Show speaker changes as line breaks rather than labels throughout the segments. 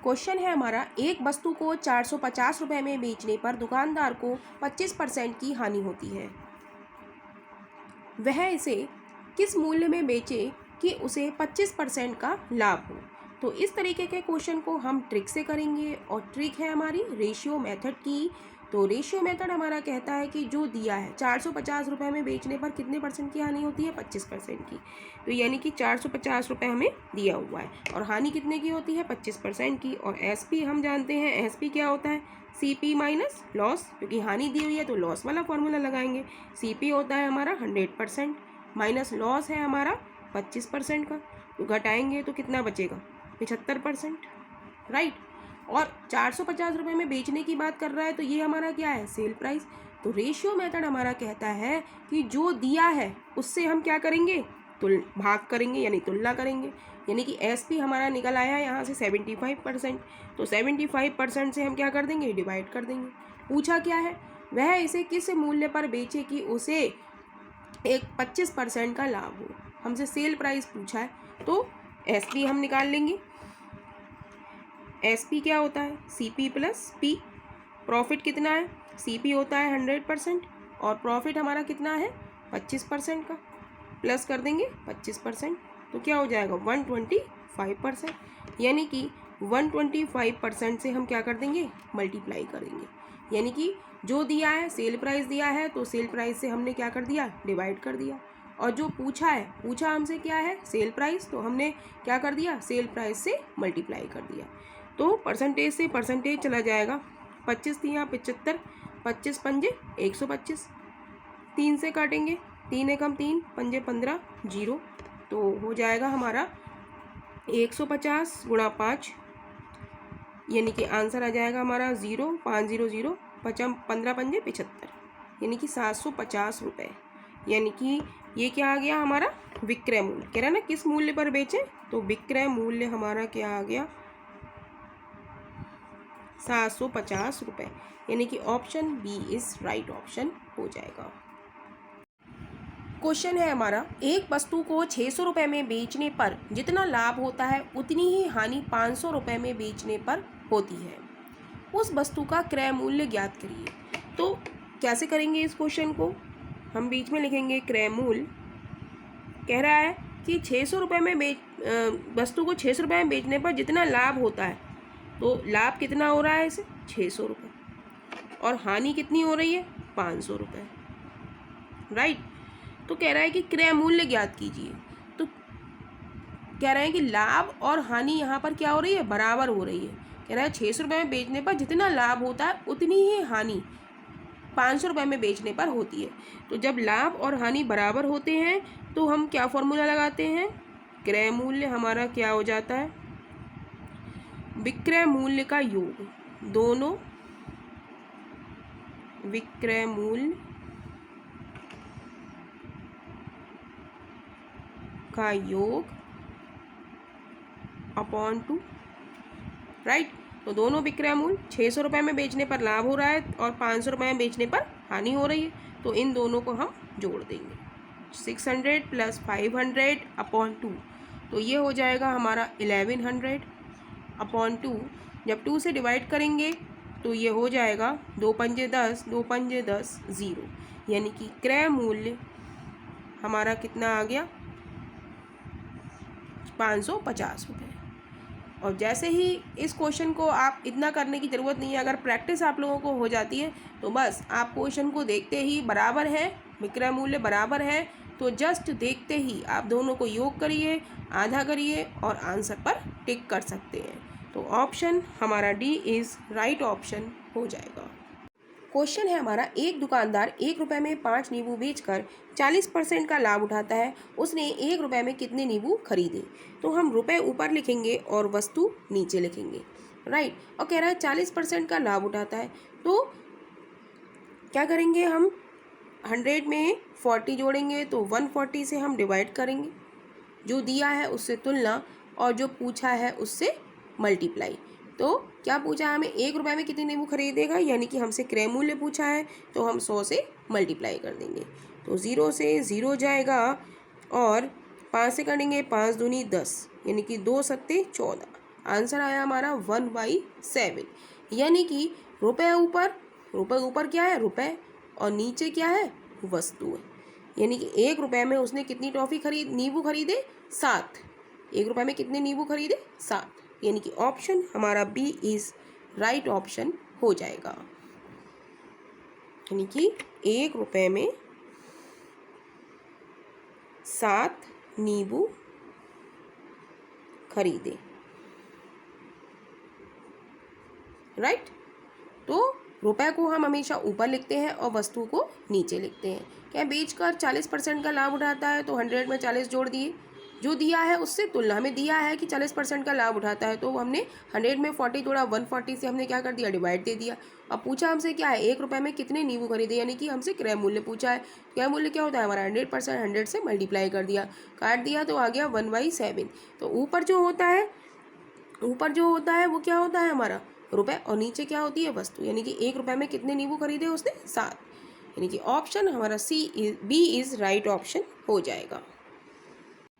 Question है हमारा, एक वस्तु को 450 रुपये में बेचने पर दुकानदार को 25% की हानि होती है। वह इसे किस मूल्य में बेचे कि उसे 25% का लाभ हो। तो इस तरीके के क्वेश्चन को हम ट्रिक से करेंगे और ट्रिक है हमारी रेशियो मेथड की। तो रेशियो मेथड हमारा कहता है कि जो दिया है 450 रुपये में बेचने पर कितने परसेंट की हानि होती है, 25% की। तो यानी कि 450 रुपये हमें दिया हुआ है और हानि कितने की होती है, 25% की। और एसपी हम जानते हैं, एसपी क्या होता है, सीपी माइनस लॉस, क्योंकि हानि दी हुई है तो लॉस वाला फॉर्मूला लगाएंगे। सीपी होता है हमारा 100% माइनस लॉस है हमारा 25% का, तो घटाएंगे तो कितना बचेगा, 75%, राइट। और 450 रुपये में बेचने की बात कर रहा है तो ये हमारा क्या है, सेल प्राइस। तो रेशियो मेथड हमारा कहता है कि जो दिया है उससे हम क्या करेंगे, भाग करेंगे यानी तुलना करेंगे। यानी कि एसपी हमारा निकल आया यहाँ से 75%, तो 75% से हम क्या कर देंगे, डिवाइड कर देंगे। पूछा क्या है, वह इसे किस मूल्य पर बेचे कि उसे एक 25% का लाभ हो। हमसे सेल प्राइस पूछा है तो एसपी हम निकाल लेंगे। एसपी क्या होता है, सीपी प्लस पी। प्रॉफिट कितना है, सीपी होता है 100% और प्रॉफिट हमारा कितना है, 25% का, प्लस कर देंगे 25%, तो क्या हो जाएगा 125%। यानी कि 125% से हम क्या कर देंगे, मल्टीप्लाई करेंगे। यानी कि जो दिया है सेल प्राइस दिया है तो सेल प्राइस से हमने क्या कर दिया, डिवाइड कर दिया। और जो पूछा है, पूछा हमसे क्या है, सेल प्राइस, तो हमने क्या कर दिया, सेल प्राइस से मल्टीप्लाई कर दिया। तो परसेंटेज से परसेंटेज चला जाएगा, 25 तिया 75, 25 पंजे 125, 3 से काटेंगे, 3 एकम 3, पंजे 15, 0, तो हो जाएगा हमारा 150 गुणा 5, यानी कि आंसर आ जाएगा हमारा 0, 500, 15 पंजे 75, यानी कि 750 रुपये। यानी कि ये क्या आ गया हमारा, विक्रय मूल्य। कह रहा है ना किस मूल्य पर बेचें, तो विक्रय मूल्य हमारा क्या आ गया, 750 रुपये। यानी कि option B is right option हो जाएगा। क्वेश्चन है हमारा, एक वस्तु को 600 रुपये में बेचने पर जितना लाभ होता है उतनी ही हानि 500 रुपये में बेचने पर होती है। उस वस्तु का क्रय मूल्य ज्ञात करिए। तो कैसे करेंगे इस क्वेश्चन को, हम बीच में लिखेंगे क्रय मूल्य। कह रहा है कि 600 रुपये में वस्तु को 600 रुपये में बेचने पर जितना लाभ होता है, तो लाभ कितना हो रहा है इसे, 600 रुपये, और हानि कितनी हो रही है, 500 रुपये, राइट। तो कह रहा है कि क्रय मूल्य ज्ञात कीजिए। तो कह रहा है कि लाभ और हानि यहाँ पर क्या हो रही है, बराबर हो रही है। कह रहा है 600 रुपये में बेचने पर जितना लाभ होता है उतनी ही हानि 500 रुपये में बेचने पर होती है। तो जब लाभ और हानि बराबर होते हैं तो हम क्या फॉर्मूला लगाते हैं, क्रय मूल्य हमारा क्या हो जाता है, विक्रय मूल्य का योग, दोनों विक्रय मूल्य का योग अपॉन 2, राइट। तो दोनों विक्रय मूल्य, 600 रुपये में बेचने पर लाभ हो रहा है और 500 रुपये में बेचने पर हानि हो रही है, तो इन दोनों को हम जोड़ देंगे, 600 प्लस 500 अपॉन 2, तो ये हो जाएगा हमारा 1100 अपॉन 2। जब 2 से डिवाइड करेंगे तो ये हो जाएगा 2 पंजे 10, 2 पंजे 10, 0, यानी कि क्रय मूल्य हमारा कितना आ गया, 550 रुपये। और जैसे ही इस क्वेश्चन को, आप इतना करने की ज़रूरत नहीं है, अगर प्रैक्टिस आप लोगों को हो जाती है तो बस आप क्वेश्चन को देखते ही, बराबर है विक्रय मूल्य बराबर है, तो जस्ट देखते ही आप दोनों को योग करिए, आधा करिए और आंसर पर टिक कर सकते हैं। तो ऑप्शन हमारा डी इज़ राइट ऑप्शन हो जाएगा। क्वेश्चन है हमारा, एक दुकानदार 1 रुपये में 5 नींबू बेचकर 40% का लाभ उठाता है। उसने 1 रुपये में कितने नींबू खरीदे। तो हम रुपए ऊपर लिखेंगे और वस्तु नीचे लिखेंगे, राइट। और कह रहा है 40% का लाभ उठाता है, तो क्या करेंगे, हम 100 में 40 जोड़ेंगे तो 140 से हम डिवाइड करेंगे, जो दिया है उससे तुलना और जो पूछा है उससे मल्टीप्लाई। तो क्या पूछा हमें, 1 रुपये में कितने नींबू खरीदेगा, यानी कि हमसे क्रय मूल्य पूछा है, तो हम 100 से मल्टीप्लाई कर देंगे, तो 0 से 0 जाएगा और 5 से करेंगे, 5 दूनी 10, यानी कि 2 सत्ते 14, आंसर आया हमारा 1/7। यानी कि रुपए ऊपर क्या है, रुपए, और नीचे क्या है, वस्तु है। यानी कि 1 रुपए में उसने कितनी नींबू खरीदे, 7। 1 रुपए में कितने नींबू खरीदे, 7। यानी कि ऑप्शन हमारा बी इज राइट ऑप्शन हो जाएगा। यानी कि 1 रुपए में 7 नींबू खरीदे, राइट। तो रुपए को हम हमेशा ऊपर लिखते हैं और वस्तु को नीचे लिखते हैं। क्या बेचकर 40% का लाभ उठाता है, तो 100 में 40 जोड़ दिए, जो दिया है उससे तुलना में दिया है कि 40% का लाभ उठाता है, तो हमने 100 में 40 जोड़ा, 140 से हमने क्या कर दिया, डिवाइड दे दिया। अब पूछा हमसे क्या है, 1 रुपए में कितने नींबू खरीदे, यानी कि हमसे क्रय मूल्य पूछा है। क्रय मूल्य क्या होता है हमारा, 100%, 100 से मल्टीप्लाई कर दिया, काट दिया, तो आ गया 1/7। तो ऊपर जो होता है वो क्या होता है हमारा, रुपए, और नीचे क्या होती है, वस्तु। यानी कि 1 रुपए में कितने नींबू खरीदे उसने, 7। यानी कि ऑप्शन हमारा बी इज राइट ऑप्शन हो जाएगा।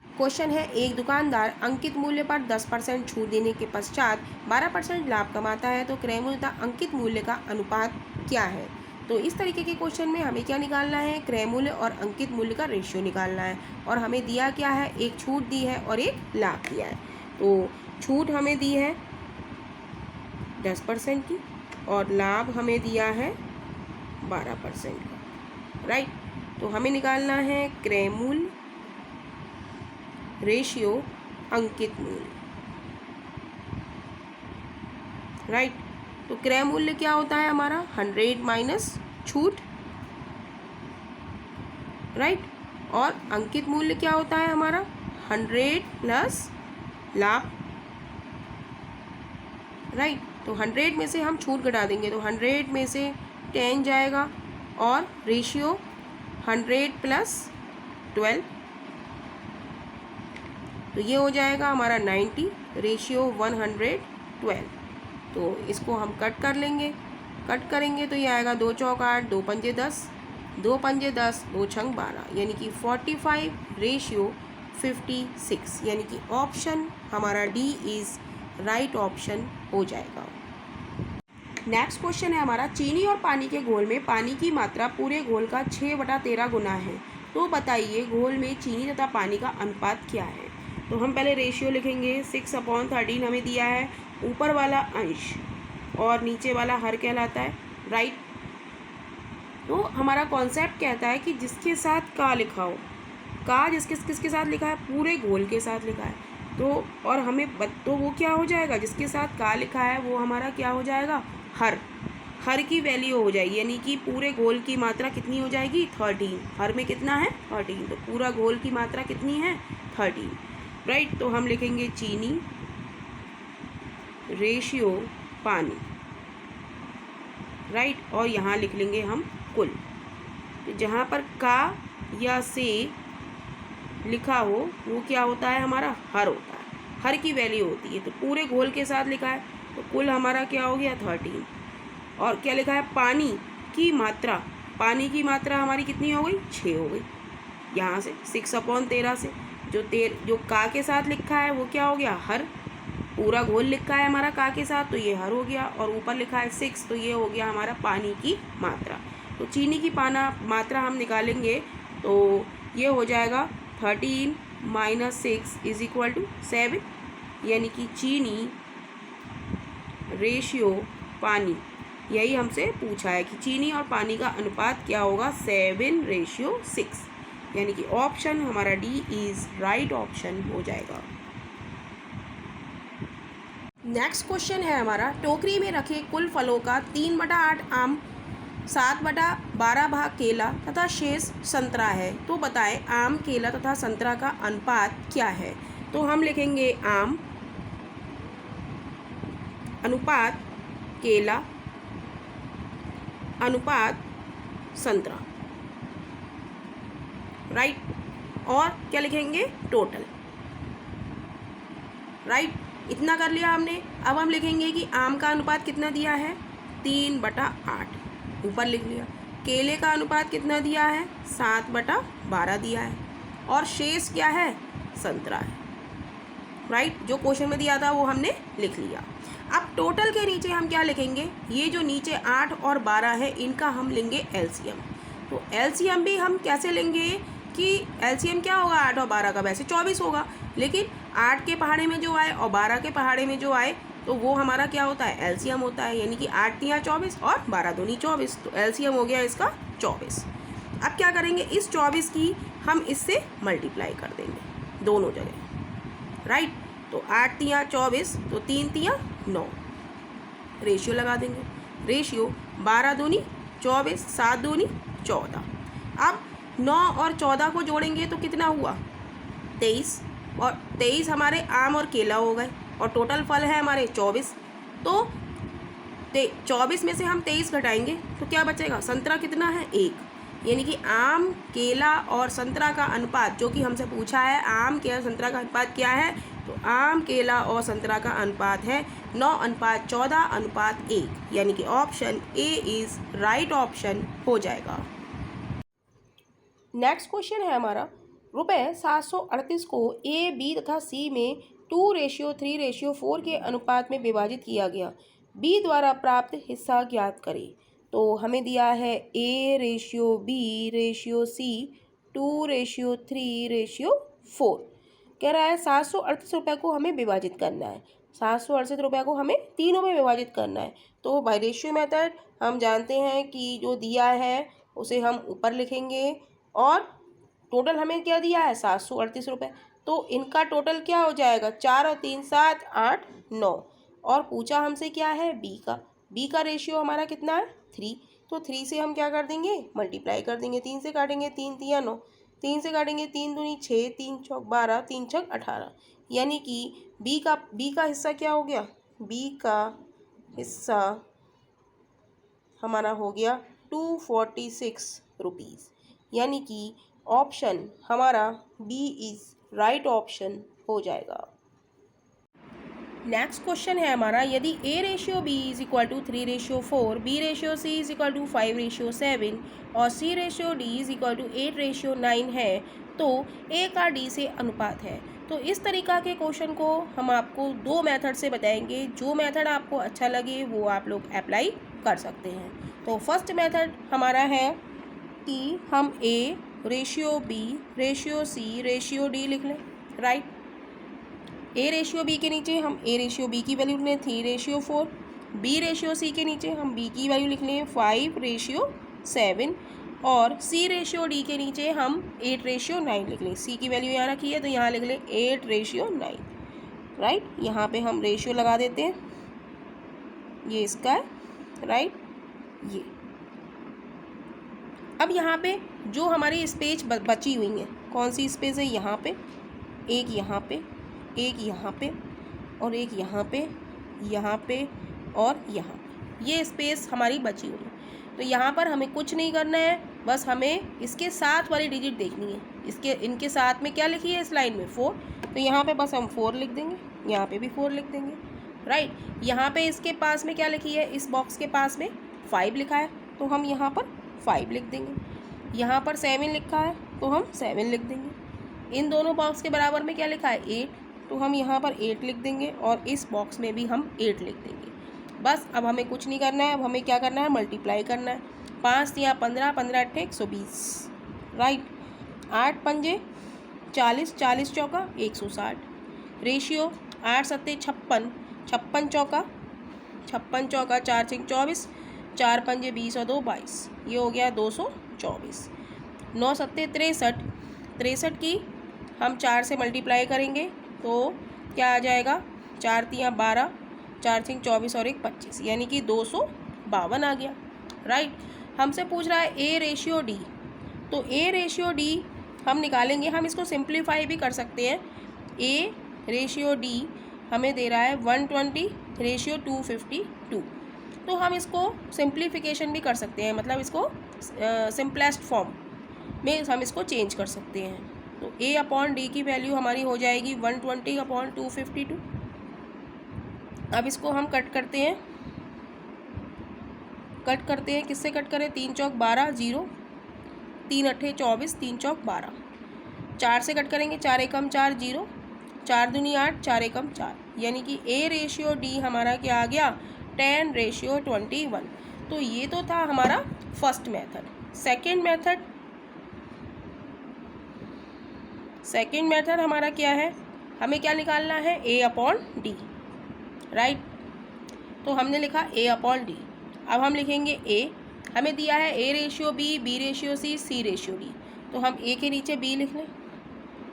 क्वेश्चन है, एक दुकानदार अंकित मूल्य पर 10% छूट देने के पश्चात 12% लाभ कमाता है, तो क्रय मूल्य तथा अंकित मूल्य का अनुपात क्या है। तो इस तरीके के क्वेश्चन में हमें क्या निकालना है, क्रय मूल्य और अंकित मूल्य का रेशियो निकालना है। और हमें दिया क्या है, एक छूट दी है और एक लाभ दिया है। तो छूट हमें दी है 10% की और लाभ हमें दिया है 12% का, राइट। तो हमें निकालना है क्रय मूल्य रेशियो अंकित मूल्य, राइट। तो क्रय मूल्य क्या होता है हमारा, 100 माइनस छूट, राइट। और अंकित मूल्य क्या होता है हमारा, 100 प्लस लाभ, राइट। तो 100 में से हम छूट घटा देंगे, तो 100 में से 10 जाएगा, और रेशियो 100 प्लस 12, तो ये हो जाएगा हमारा 90, रेशियो 112। तो इसको हम कट कर लेंगे, कट करेंगे तो ये आएगा 2 चौक 8, 2 पंजे 10, 2 पंजे 10, 2 छंग 12, यानी कि 45 रेशियो 56। यानी कि ऑप्शन हमारा डी इज राइट ऑप्शन हो जाएगा। नेक्स्ट क्वेश्चन है हमारा, चीनी और पानी के घोल में पानी की मात्रा पूरे घोल का 6/13 गुना है, तो बताइए घोल में चीनी तथा पानी का अनुपात क्या है। तो हम पहले रेशियो लिखेंगे, 6/13 हमें दिया है, ऊपर वाला अंश और नीचे वाला हर कहलाता है, राइट। तो हमारा कॉन्सेप्ट कहता है कि जिसके साथ का लिखा हो, का किसके साथ लिखा है, पूरे घोल के साथ लिखा है, तो और हमें तो वो क्या हो जाएगा, जिसके साथ का लिखा है वो हमारा क्या हो जाएगा, हर की वैल्यू हो जाएगी। यानी कि पूरे घोल की मात्रा कितनी हो जाएगी, 13। हर में कितना है, 13, तो पूरा घोल की मात्रा कितनी है, 13, राइट। तो हम लिखेंगे चीनी रेशियो पानी, राइट, और यहाँ लिख लेंगे हम कुल। तो जहाँ पर का या से लिखा हो वो क्या होता है हमारा, हर होता है, हर की वैल्यू होती है। तो पूरे घोल के साथ लिखा है, तो कुल हमारा क्या हो गया, 13। और क्या लिखा है, पानी की मात्रा हमारी कितनी हो गई, 6 हो गई। यहाँ से 6/13 से जो का के साथ लिखा है वो क्या हो गया, हर। पूरा घोल लिखा है हमारा का के साथ, तो ये हर हो गया, और ऊपर लिखा है 6, तो ये हो गया हमारा पानी की मात्रा। तो चीनी की मात्रा हम निकालेंगे, तो ये हो जाएगा 13 - 6 = 7। यानी कि चीनी रेशियो पानी, यही हमसे पूछा है कि चीनी और पानी का अनुपात क्या होगा, 7/6। यानी कि ऑप्शन हमारा डी इज राइट ऑप्शन हो जाएगा। नेक्स्ट क्वेश्चन है हमारा, टोकरी में रखे कुल फलों का 3/8 आम, 7/12 भाग केला तथा शेष संतरा है, तो बताएं आम, केला तथा संतरा का अनुपात क्या है। तो हम लिखेंगे आम अनुपात केला अनुपात संतरा, राइट। और क्या लिखेंगे, टोटल, राइट। इतना कर लिया हमने। अब हम लिखेंगे कि आम का अनुपात कितना दिया है, 3/8, ऊपर लिख लिया। केले का अनुपात कितना दिया है, 7/12 दिया है, और शेष क्या है, संतरा है, राइट। जो क्वेश्चन में दिया था वो हमने लिख लिया। अब टोटल के नीचे हम क्या लिखेंगे, ये जो नीचे 8 और 12 है इनका हम लेंगे एलसीएम। तो एलसीएम भी हम कैसे लेंगे कि एलसीएम क्या होगा 8 और 12 का, वैसे 24 होगा, लेकिन 8 के पहाड़े में जो आए और 12 के पहाड़े में जो आए तो वो हमारा क्या होता है, एलसीएम होता है। यानी कि 8 तिया 24 और 12 दूनी 24, तो एलसीएम हो गया इसका 24। अब क्या करेंगे, इस 24 की हम इससे मल्टीप्लाई कर देंगे दोनों जगह, राइट। तो 8 तिया 24, तो 3 तिया 9, रेशियो लगा देंगे। रेशियो 12 दूनी 24, 7 दूनी 14। अब 9 और 14 को जोड़ेंगे तो कितना हुआ 23, और 23 हमारे आम और केला हो गए, और टोटल फल है हमारे 24। तो 24 में से हम 23 घटाएंगे तो क्या बचेगा, संतरा कितना है 1। यानी कि आम, केला और संतरा का अनुपात जो कि हमसे पूछा है, आम, केला, संतरा का अनुपात क्या है, तो आम, केला और संतरा का अनुपात है 9:14:1। यानी कि option A is right option हो जाएगा। नेक्स्ट क्वेश्चन है हमारा, रुपये 738 को ए, बी तथा सी में 2:3:4 के अनुपात में विभाजित किया गया। बी द्वारा प्राप्त हिस्सा ज्ञात करें। तो हमें दिया है A ratio B ratio C 2:3:4। कह रहा है 738 रुपये को हमें विभाजित करना है, 768 रुपये को हमें तीनों में विभाजित करना है। तो बाय रेशियो मेथड हम जानते हैं कि जो दिया है उसे हम ऊपर लिखेंगे, और टोटल हमें क्या दिया है 738 रुपये, तो इनका टोटल क्या हो जाएगा 4 और 3 7 8 9। और पूछा हमसे क्या है बी का रेशियो हमारा कितना है 3, तो 3 से हम क्या कर देंगे मल्टीप्लाई कर देंगे, 3 से काटेंगे 3 तिया 9, 3 से काटेंगे 3 दूनी 6, 3 चौक 12, 3 छक 18। यानी कि बी का हिस्सा क्या हो गया, बी का हिस्सा हमारा हो गया 246 रुपीज़। यानी कि ऑप्शन हमारा बी इज़ राइट ऑप्शन हो जाएगा। नेक्स्ट क्वेश्चन है हमारा, यदि A ratio B is equal to 3:4, B ratio C is equal to 5:7 और C ratio D is equal to 8:9 है तो ए का डी से अनुपात है। तो इस तरीका के क्वेश्चन को हम आपको दो मेथड से बताएंगे, जो मेथड आपको अच्छा लगे वो आप लोग अप्लाई कर सकते हैं। तो फर्स्ट मेथड हमारा है कि हम A ratio B ratio C ratio D लिख लें, राइट। ए रेशियो बी के नीचे हम ए रेशियो बी की वैल्यू लिख लें 3:4, बी रेशियो सी के नीचे हम बी की वैल्यू लिख लें 5:7, और सी रेशियो डी के नीचे हम 8:9 लिख लें। सी की वैल्यू यहाँ रखी है तो यहाँ लिख लें 8:9, राइट। यहाँ पे हम रेशियो लगा देते हैं, ये इसका है, राइट। ये अब यहाँ पे जो हमारी स्पेस बची हुई है, कौन सी स्पेस है, यहाँ पे एक, यहाँ पे एक, यहाँ पे और एक, यहाँ पे और यहाँ पे, ये स्पेस हमारी बची हुई है। तो यहाँ पर हमें कुछ नहीं करना है, बस हमें इसके साथ वाली डिजिट देखनी है। इनके साथ में क्या लिखी है इस लाइन में 4, तो यहाँ पे बस हम 4 लिख देंगे, यहाँ पे भी 4 लिख देंगे, राइट। यहाँ पे इसके पास में क्या लिखी है, इस बॉक्स के पास में 5 लिखा है तो हम यहाँ पर 5 लिख देंगे। यहाँ पर 7 लिखा है तो हम 7 लिख देंगे। इन दोनों बॉक्स के बराबर में क्या लिखा है 8, तो हम यहाँ पर 8 लिख देंगे, और इस बॉक्स में भी हम 8 लिख देंगे। बस अब हमें कुछ नहीं करना है, अब हमें क्या करना है मल्टीप्लाई करना है। 5 तिया 15, 15 अट्ठे 120, राइट। 8 पंजे 40, 40 चौका 160, रेशियो 8 सत्ते 56, 56 चौका 4 छिक 24, 4 पंजे 20 और 2 22, ये हो गया 224। 9 सत्ते 63, 63 की हम 4 से मल्टीप्लाई करेंगे तो क्या आ जाएगा, 4 तिया 12, 4 छिक 24 और 1 25, यानी कि 252 आ गया, राइट। हमसे पूछ रहा है ए रेशियो डी, तो ए रेशियो डी हम निकालेंगे, हम इसको सिंप्लीफाई भी कर सकते हैं। ए रेशियो डी हमें दे रहा है 120:252, तो हम इसको सिंप्लीफिकेशन भी कर सकते हैं, मतलब इसको सिंपलेस्ट फॉर्म में हम इसको चेंज कर सकते हैं। तो ए अपॉन डी की वैल्यू हमारी हो जाएगी 120/252। अब इसको हम कट करते हैं, किससे कट करें, 3 चौक 12 0, 3 अट्ठे 24, 3 चौक 12, 4 से कट करेंगे, 4 एकम 4 0, 4 दूनी 8, 4 एकम 4, यानी कि A/D हमारा क्या आ गया 10/21। तो ये तो था हमारा फर्स्ट मेथड। सेकेंड मेथड हमारा क्या है, हमें क्या निकालना है A/D, राइट। तो हमने लिखा A/D। अब हम लिखेंगे A, हमें दिया है A/B, B/C, C/D। तो हम A के नीचे B लिख लें,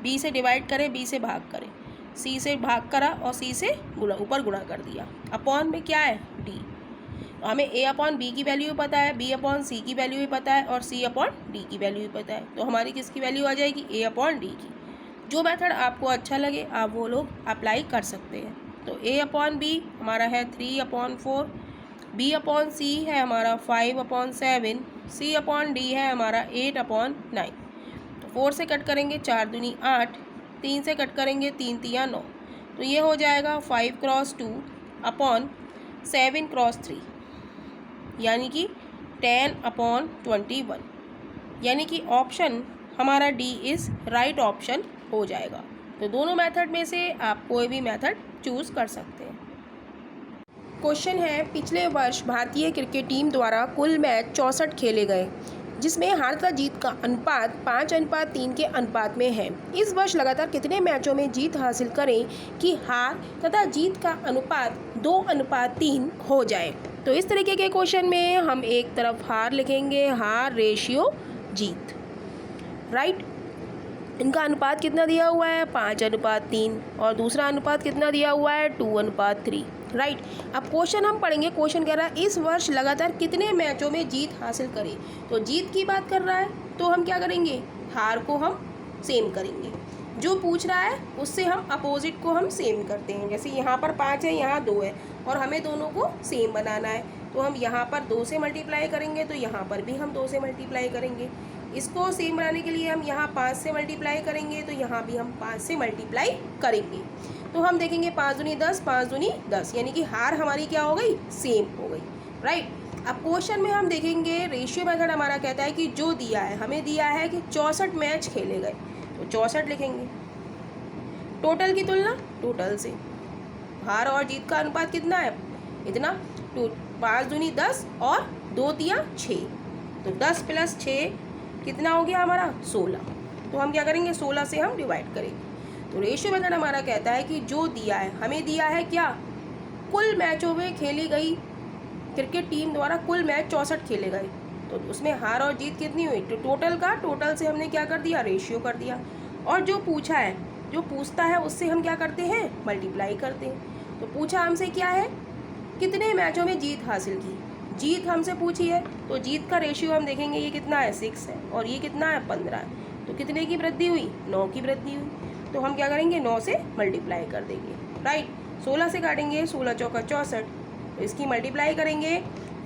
B से डिवाइड करें, B से भाग करें, C से भाग करा और C से गुणा, ऊपर गुणा कर दिया, अपॉन में क्या है D। हमें A/B की वैल्यू भी पता है, B/C की वैल्यू भी पता है और C/D की वैल्यू भी पता है। तो हमारी किसकी वैल्यू आ जाएगी A/D की। जो मेथड आपको अच्छा लगे आप वो लोग अप्लाई कर सकते हैं। तो A/B हमारा है 3/4, B/C है हमारा 5/7, C/D है हमारा 8/9। तो 4 से कट करेंगे 4 दूनी 8, 3 से कट करेंगे 3 तिया 9। तो ये हो जाएगा 5×2 अपॉन 7×3, यानी कि 10/21, यानी कि ऑप्शन हमारा डी इज़ राइट ऑप्शन हो जाएगा। तो दोनों मेथड में से आप कोई भी मेथड चूज़ कर सकते हैं। क्वेश्चन है, पिछले वर्ष भारतीय क्रिकेट टीम द्वारा कुल मैच 64 खेले गए, जिसमें हार तथा जीत का अनुपात 5:3 के अनुपात में है। इस वर्ष लगातार कितने मैचों में जीत हासिल करें कि हार तथा जीत का अनुपात 2:3 हो जाए। तो इस तरीके के क्वेश्चन में हम एक तरफ हार लिखेंगे, हार रेशियो जीत, राइट। इनका अनुपात कितना दिया हुआ है 5:3 और दूसरा अनुपात कितना दिया हुआ है 2:3, राइट। अब क्वेश्चन हम पढ़ेंगे। क्वेश्चन कह रहा है इस वर्ष लगातार कितने मैचों में जीत हासिल करें। तो जीत की बात कर रहा है तो हम क्या करेंगे, हार को हम सेम करेंगे। जो पूछ रहा है उससे हम अपोजिट को हम सेम करते हैं। जैसे यहाँ पर 5 है, यहाँ 2 है और हमें दोनों को सेम बनाना है, तो हम यहाँ पर 2 से मल्टीप्लाई करेंगे तो यहाँ पर भी हम 2 से मल्टीप्लाई करेंगे। इसको सेम बनाने के लिए हम यहाँ 5 से मल्टीप्लाई करेंगे तो यहाँ भी हम 5 से मल्टीप्लाई करेंगे। तो हम देखेंगे 5 दूनी 10, 5 दूनी 10, यानी कि हार हमारी क्या हो गई, सेम हो गई, राइट। अब क्वेश्चन में हम देखेंगे रेशियो मेथड हमारा कहता है कि जो दिया है, हमें दिया है कि 64 मैच खेले गए, तो 64 लिखेंगे। टोटल की तुलना टोटल से, हार और जीत का अनुपात कितना है इतना, 5 दूनी 10 और 2 तिया 6, तो 10 + 6 कितना हो गया हमारा 16। तो हम क्या करेंगे 16 से हम डिवाइड करेंगे। तो रेशियो मेथड हमारा कहता है कि जो दिया है, हमें दिया है क्या, कुल मैचों में खेली गई क्रिकेट टीम द्वारा कुल मैच 64 खेले गए, तो उसमें हार और जीत कितनी हुई, तो टोटल से हमने क्या कर दिया, रेशियो कर दिया। और जो पूछा है, जो पूछता है उससे हम क्या करते हैं, मल्टीप्लाई करते हैं। तो पूछा हमसे क्या है, कितने मैचों में जीत हासिल की, जीत हमसे पूछी है, तो जीत का रेशियो हम देखेंगे ये कितना है 6 है और ये कितना है 15 है, तो कितने की वृद्धि हुई, 9 की वृद्धि हुई। तो हम क्या करेंगे 9 से मल्टीप्लाई कर देंगे, राइट। 16 से काटेंगे, 16 चौका 64, तो इसकी मल्टीप्लाई करेंगे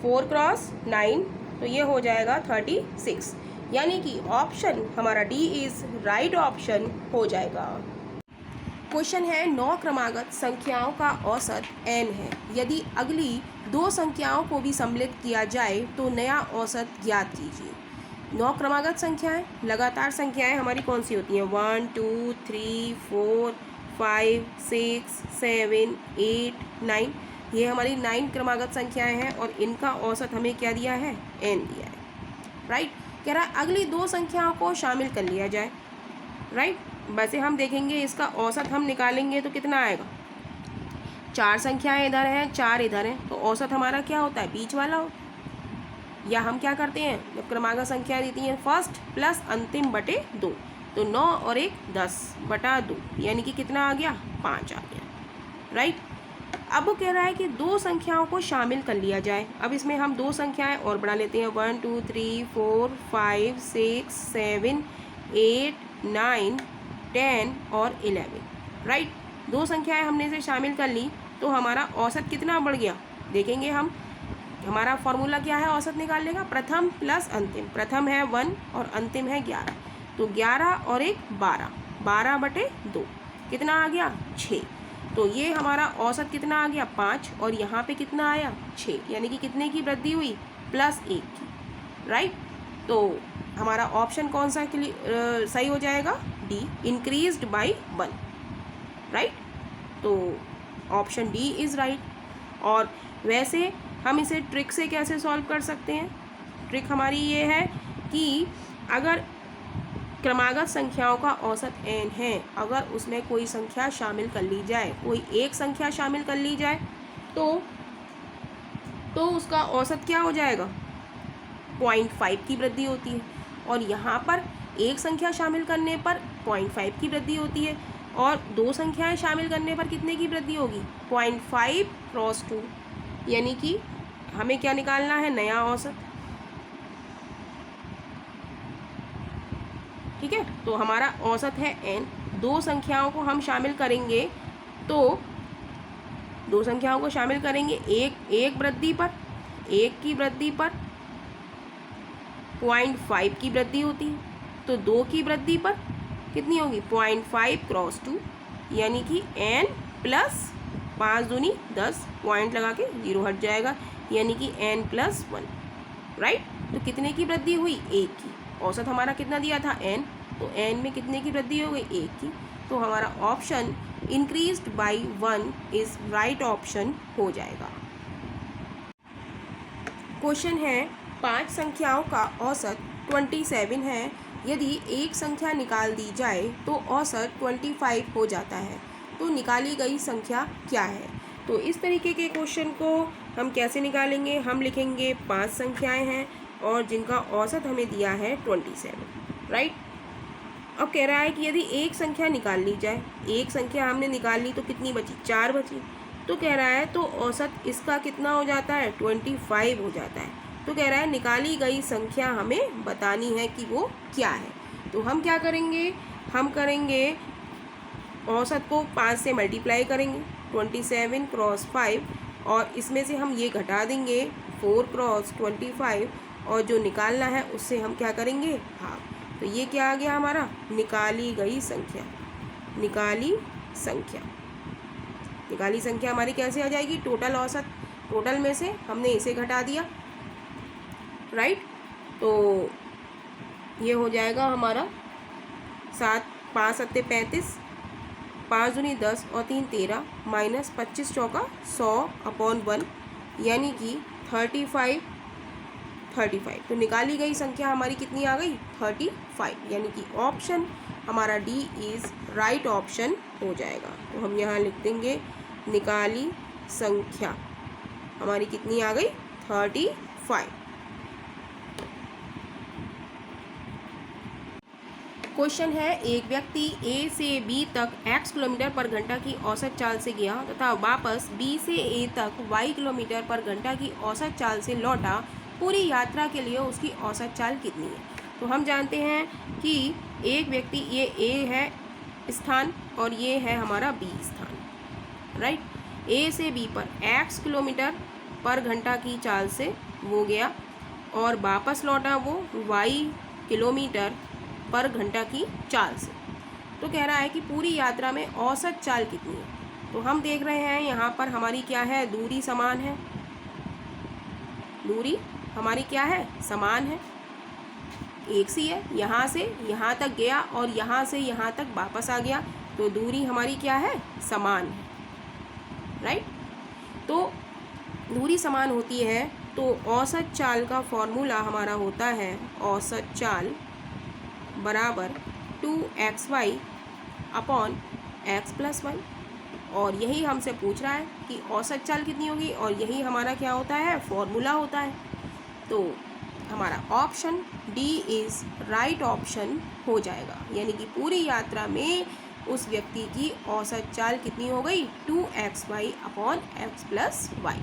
4×9, तो ये हो जाएगा 36, यानी कि ऑप्शन हमारा डी इज़ राइट ऑप्शन हो जाएगा। क्वेश्चन है, 9 क्रमागत संख्याओं का औसत n है। यदि अगली 2 संख्याओं को भी सम्मिलित किया जाए तो नया औसत ज्ञात कीजिए। 9 क्रमागत संख्याएं, लगातार संख्याएं हमारी कौन सी होती हैं, 1 2 3 4 5 6 7 8 9, ये हमारी 9 क्रमागत संख्याएं हैं और इनका औसत हमें क्या दिया है, n दिया है, राइट। कह रहा है अगली 2 संख्याओं को शामिल कर लिया जाए, राइट। वैसे हम देखेंगे इसका औसत हम निकालेंगे तो कितना आएगा, 4 संख्याएं इधर हैं 4 इधर हैं, तो औसत हमारा क्या होता है, बीच वाला हो। या हम क्या करते हैं, जब क्रमागत संख्या देती हैं फर्स्ट प्लस अंतिम बटे 2, तो 9 और 1 10/2, यानी कि कितना आ गया, 5 आ गया, राइट। अब वो कह रहा है कि 2 संख्याओं को शामिल कर लिया जाए। अब इसमें हम 2 संख्याएं और बढ़ा लेते हैं, 1 2 3 4 5 6 7 8 9 10 और 11, राइट। 2 संख्याएं हमने इसे शामिल कर ली तो हमारा औसत कितना बढ़ गया, देखेंगे हम। हमारा फॉर्मूला क्या है औसत निकालने का, प्रथम प्लस अंतिम। प्रथम है 1 और अंतिम है 11, तो 11 और 1 12, 12/2 कितना आ गया, 6। तो ये हमारा औसत कितना आ गया, 5, और यहाँ पे कितना आया, 6, यानी कि कितने की वृद्धि हुई, +1 की, राइट। तो हमारा ऑप्शन कौन सा सही हो जाएगा, डी, इंक्रीज्ड बाय 1। राइट। तो ऑप्शन डी इज़ राइट। और वैसे हम इसे ट्रिक से कैसे सॉल्व कर सकते हैं? ट्रिक हमारी ये है कि अगर क्रमागत संख्याओं का औसत n है, अगर उसमें कोई संख्या शामिल कर ली जाए, कोई एक संख्या शामिल कर ली जाए, तो उसका औसत क्या हो जाएगा? 0.5 की वृद्धि होती है। और यहाँ पर एक संख्या शामिल करने पर 0.5 की वृद्धि होती है, और दो संख्याएं शामिल करने पर कितने की वृद्धि होगी? 0.5 क्रॉस 2, यानी कि हमें क्या निकालना है? नया औसत। ठीक है, तो हमारा औसत है n। दो संख्याओं को हम शामिल करेंगे, तो दो संख्याओं को शामिल करेंगे एक वृद्धि पर, एक की वृद्धि पर 0.5 की वृद्धि होती है, तो दो की वृद्धि पर कितनी होगी? 0.5 क्रॉस 2, यानी कि n प्लस 5 दूनी 10, पॉइंट लगा के 0 हट जाएगा, यानी कि n प्लस 1, राइट। तो कितने की वृद्धि हुई? एक की। औसत हमारा कितना दिया था? n, तो n में कितने की वृद्धि हो गई? एक की। तो हमारा option increased by 1 is right option हो जाएगा। क्वेश्चन है 5 संख्याओं का औसत 27 है। यदि एक संख्या निकाल दी जाए तो औसत 25 हो जाता है, तो निकाली गई संख्या क्या है? तो इस तरीके के क्वेश्चन को हम कैसे निकालेंगे? हम लिखेंगे 5 संख्याएं हैं और जिनका औसत हमें दिया है 27, राइट। अब कह रहा है कि यदि एक संख्या निकाल ली जाए, एक संख्या हमने निकाल ली तो कितनी बची? 4 बची। तो कह रहा है तो औसत इसका कितना हो जाता है? 25 हो जाता है। तो कह रहा है निकाली गई संख्या हमें बतानी है कि वो क्या है। तो हम क्या करेंगे? हम करेंगे औसत को 5 से मल्टीप्लाई करेंगे, 27 क्रॉस 5, और इसमें से हम ये घटा देंगे 4 क्रॉस 25, और जो निकालना है उससे हम क्या करेंगे? हाफ। तो ये क्या आ गया हमारा? निकाली गई संख्या। निकाली संख्या, निकाली संख्या हमारी कैसे आ जाएगी? टोटल औसत, टोटल में से हमने इसे घटा दिया, राइट। तो ये हो जाएगा हमारा 7, 5 सत्ते 35, 5 दूनी 10 और 3 13, माइनस 25 चौका 100/1, यानी कि 35। तो निकाली गई संख्या हमारी कितनी आ गई? 35, यानी कि ऑप्शन हमारा डी इज़ राइट ऑप्शन हो जाएगा। तो हम यहाँ लिख देंगे निकाली संख्या हमारी कितनी आ गई? 35। क्वेश्चन है एक व्यक्ति ए से बी तक x किलोमीटर पर घंटा की औसत चाल से गया तथा वापस बी से ए तक y किलोमीटर पर घंटा की औसत चाल से लौटा। पूरी यात्रा के लिए उसकी औसत चाल कितनी है? तो हम जानते हैं कि एक व्यक्ति, ये ए है स्थान और ये है हमारा बी स्थान, राइट। ए से बी पर x किलोमीटर पर घंटा की चाल से वो गया और वापस लौटा वो y किलोमीटर पर घंटा की चाल से। तो कह रहा है कि पूरी यात्रा में औसत चाल कितनी है? तो हम देख रहे हैं यहाँ पर हमारी क्या है? दूरी समान है। दूरी हमारी क्या है? समान है, एक सी है। यहाँ से यहाँ तक गया और यहाँ से यहाँ तक वापस आ गया, तो दूरी हमारी क्या है? समान है, राइट। तो दूरी समान होती है तो औसत चाल का फॉर्मूला हमारा होता है औसत चाल बराबर 2xy अपॉन x प्लस 1। और यही हमसे पूछ रहा है कि औसत चाल कितनी होगी, और यही हमारा क्या होता है? फॉर्मूला होता है। तो हमारा option D is right option हो जाएगा, यानी कि पूरी यात्रा में उस व्यक्ति की औसत चाल कितनी हो गई? 2xy upon x plus y.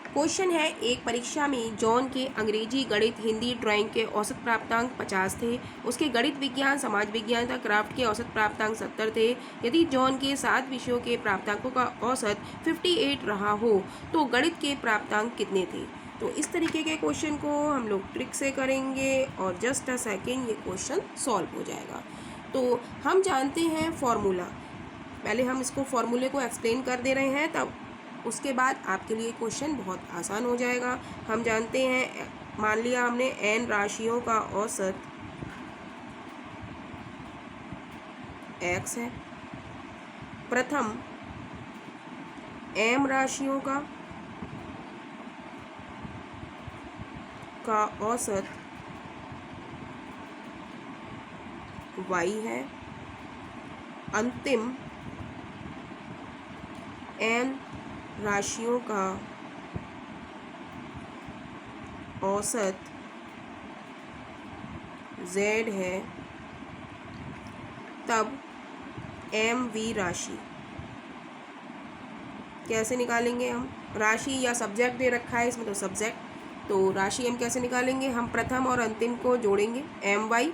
Question है एक परीक्षा में जॉन के अंग्रेजी, गणित, हिंदी, ड्राइंग के औसत प्राप्तांक 50 थे। उसके गणित विज्ञान, समाज विज्ञान तथा क्राफ्ट के औसत प्राप्तांक 70 थे। यदि जॉन के 7 विषयों के प्राप्तांकों का औसत 58 रहा हो तो गणित के प्राप्तांक कितने थे? तो इस तरीके के क्वेश्चन को हम लोग ट्रिक से करेंगे और जस्ट अ सेकेंड ये क्वेश्चन सॉल्व हो जाएगा। तो हम जानते हैं फॉर्मूला, पहले हम इसको फॉर्मूले को एक्सप्लेन कर दे रहे हैं, तब उसके बाद आपके लिए क्वेश्चन बहुत आसान हो जाएगा। हम जानते हैं, मान लिया हमने n राशियों का औसत x है। प्रथम m राशियों का औसत y है। अंतिम n राशियों का औसत z है। तब mv राशि कैसे निकालेंगे हम? राशि या सब्जेक्ट दे रखा है इसमें, तो सब्जेक्ट, तो राशि हम कैसे निकालेंगे? हम प्रथम और अंतिम को जोड़ेंगे, my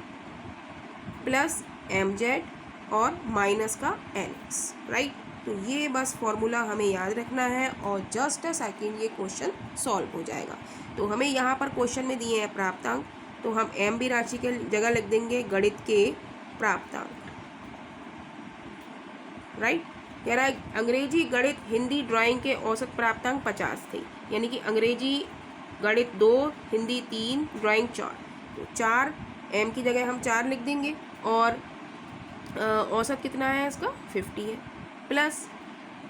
प्लस mz और माइनस का nx, राइट। तो ये बस फॉर्मूला हमें याद रखना है और जस्ट अ सेकेंड ये क्वेश्चन सॉल्व हो जाएगा। तो हमें यहाँ पर क्वेश्चन में दिए हैं प्राप्तांक, तो हम mb राशि के जगह लिख देंगे गणित के प्राप्तांक, राइट। कह रहा है अंग्रेजी, गणित, हिंदी, ड्राइंग के औसत प्राप्तांक 50 थे, यानी कि अंग्रेजी, गणित 2, हिंदी 3, ड्राइंग 4। तो 4 m की जगह हम 4 लिख देंगे और औसत कितना है इसका? 50 है। प्लस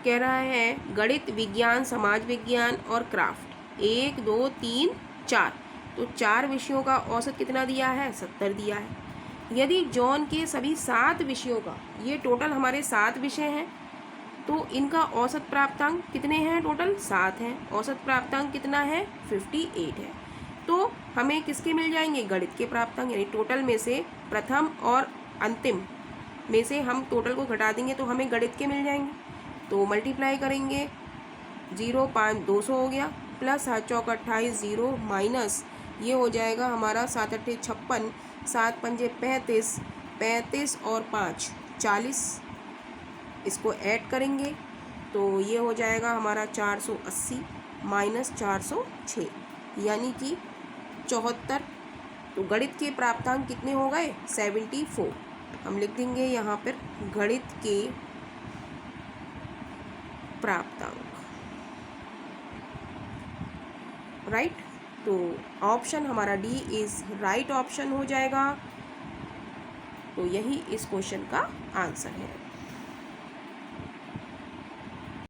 कह रहा है गणित, विज्ञान, समाज विज्ञान और क्राफ्ट 1, 2, 3, 4, तो 4 विषयों का औसत कितना दिया है? 70 दिया है। यदि जॉन के सभी 7 विषयों का, ये टोटल हमारे 7 विषय हैं, तो इनका औसत प्राप्तांक कितने हैं? टोटल 7 हैं। औसत प्राप्तांक कितना है? 58 है। तो हमें किसके मिल जाएंगे? गणित के प्राप्तांक, यानी टोटल में से प्रथम और अंतिम में से हम टोटल को घटा देंगे तो हमें गणित के मिल जाएंगे। तो मल्टीप्लाई करेंगे, 0 5 200 हो गया, प्लस 7 चौक 28 0 माइनस ये हो जाएगा हमारा 7 8 56, 7 5 35, 35 और 5 40, इसको ऐड करेंगे तो ये हो जाएगा हमारा 480 माइनस 406, यानी कि 74। तो गणित के प्राप्तांक कितने हो गए? 74। हम लिख देंगे यहाँ पर गणित के प्राप्तांक, राइट। तो ऑप्शन हमारा डी इज राइट ऑप्शन हो जाएगा। तो यही इस क्वेश्चन का आंसर है।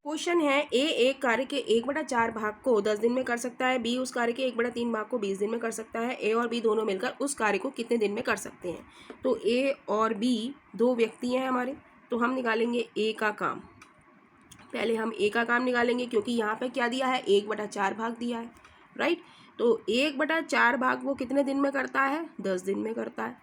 क्वेश्चन है ए एक कार्य के 1/4 भाग को 10 दिन में कर सकता है, बी उस कार्य के 1/3 भाग को 20 दिन में कर सकता है, ए और बी दोनों मिलकर उस कार्य को कितने दिन में कर सकते हैं? तो ए और बी 2 व्यक्ति हैं हमारे, तो हम निकालेंगे ए का काम। पहले हम ए का काम निकालेंगे क्योंकि यहाँ पे क्या दिया है? 1/4 भाग दिया है, राइट। तो 1/4 भाग वो कितने दिन में करता है? 10 दिन में करता है।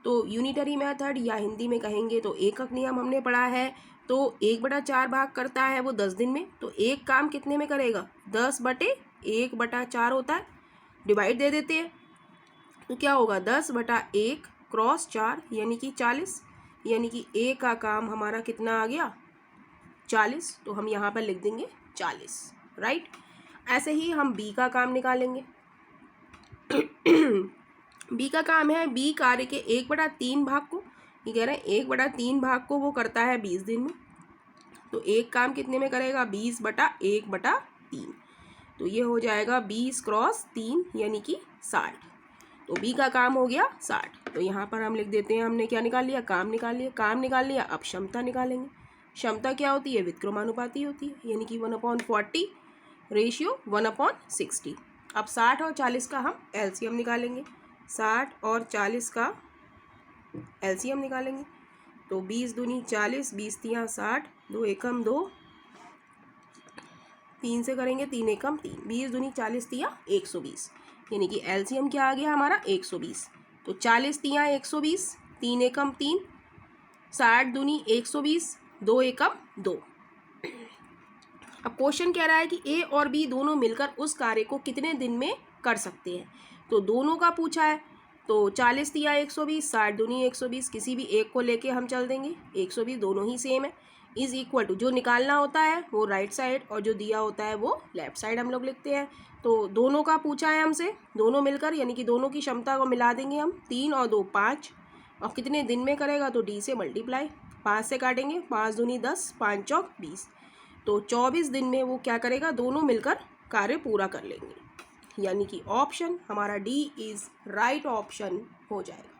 तो यूनिटरी मेथड या हिंदी में कहेंगे तो एकक नियम हमने पढ़ा है। तो 1/4 भाग करता है वो 10 दिन में, तो एक काम कितने में करेगा? 10/1/4 होता है, डिवाइड दे देते हैं तो क्या होगा? 10/1 क्रॉस 4 यानी कि 40, यानी कि ए का काम हमारा कितना आ गया? 40। तो हम यहाँ पर लिख देंगे 40, राइट। ऐसे ही हम बी का काम निकालेंगे। बी का काम है, बी कार्य के 1/3 भाग को, ये कह रहे हैं 1/3 भाग को वो करता है 20 दिन में, तो एक काम कितने में करेगा? 20/1/3, तो ये हो जाएगा 20 क्रॉस 3 यानी कि 60। तो बी का काम हो गया 60। तो यहाँ पर हम लिख देते हैं, हमने क्या निकाल लिया? काम निकाल लिया। काम निकाल लिया, अब क्षमता निकालेंगे। क्षमता क्या होती है? व्युत्क्रमानुपाती होती है, यानी कि 1/40 रेशियो 1/60। अब 60 और 40 का हम एलसीएम निकालेंगे। 60 और 40 का एलसीएम निकालेंगे तो 20 दूनी 40, 20 तियाँ 60, 2 एकम 2, 3 से करेंगे 3 एकम 3, 20 दूनी 40 तियाँ 120, यानी कि एलसीएम क्या आ गया हमारा? 120। तो 40 तियाँ 120, 3 एकम 3, 60 दूनी 120, 2 एकम 2। अब क्वेश्चन कह रहा है कि ए और बी दोनों मिलकर उस कार्य को कितने दिन में कर सकते हैं? तो दोनों का पूछा है, तो 40 तिया 120, 60 दूनी 120, किसी भी एक को लेके हम चल देंगे, 120 दोनों ही सेम है, इज इक्वल टू जो निकालना होता है वो राइट साइड और जो दिया होता है वो लेफ्ट साइड हम लोग लिखते हैं। तो दोनों का पूछा है हमसे, दोनों मिलकर, यानी कि दोनों की क्षमता को मिला देंगे हम, 3 और 2 5, और कितने दिन में करेगा? तो डी से मल्टीप्लाई, 5 से काटेंगे, 5 दूनी 10, 5 चौक 20, तो 24 दिन में वो क्या करेगा? दोनों मिलकर कार्य पूरा कर लेंगे, यानी कि ऑप्शन हमारा डी इज राइट ऑप्शन हो जाएगा।